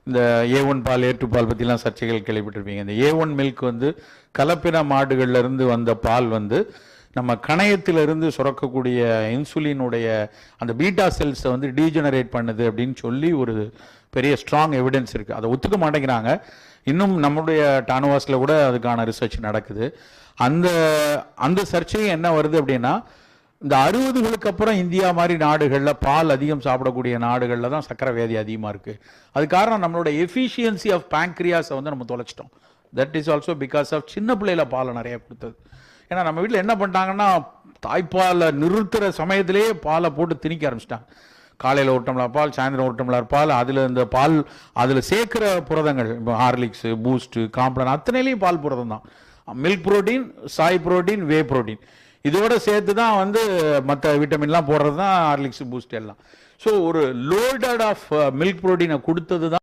இந்த A1 பால் A2 பால் பற்றிலாம் சர்ச்சைகள் கேள்விப்பட்டிருப்பீங்க. இந்த A1 மில்க் வந்து கலப்பின மாடுகள்லேருந்து வந்த பால் வந்து நம்ம கணையத்திலிருந்து சுரக்கக்கூடிய இன்சுலினுடைய அந்த பீட்டா செல்ஸை வந்து டீஜெனரேட் பண்ணுது அப்படின்னு சொல்லி ஒரு பெரிய ஸ்ட்ராங் எவிடன்ஸ் இருக்குது. அதை ஒத்துக்க மாட்டேங்கிறாங்க. இன்னும் நம்முடைய டானுவாஸில் கூட அதுக்கான ரிசர்ச் நடக்குது. அந்த அந்த சர்ச்சையும் என்ன வருது அப்படின்னா, இந்த 60களுக்கு அப்புறம் இந்தியா மாதிரி நாடுகளில் பால் அதிகம் சாப்பிடக்கூடிய நாடுகளில் தான் சக்கரை வியாதி அதிகமாக இருக்குது. அது காரணம் நம்மளோட எஃபிஷியன்சி ஆஃப் பேங்க்ரியாஸை வந்து நம்ம தொலைச்சிட்டோம். That is also because of சின்ன பிள்ளையில பாலை நிறைய கொடுத்தது. ஏன்னா நம்ம வீட்டில் என்ன பண்ணிட்டாங்கன்னா, தாய்ப்பாலை நிறுத்துகிற சமயத்திலேயே பாலை போட்டு திணிக்க ஆரம்பிச்சிட்டாங்க. காலையில் ஒரு டம்ளர் பால், சாயந்தரம் ஒரு டம்ளர் பால், அதில் இந்த பால் அதில் சேர்க்குற புரதங்கள், இப்போ ஹார்லிக்ஸு, பூஸ்ட்டு, காம்ப்ளான் அத்தனையிலையும் பால் புரதம் தான். Milk protein, Sai protein, whey protein இதோட சேர்த்து தான் வந்து மற்ற விட்டமின்லாம் போடுறது தான் ஹார்லிக்ஸ், பூஸ்ட் எல்லாம். ஸோ ஒரு லோடட் ஆஃப் மில்க் புரோட்டீனை கொடுத்தது தான்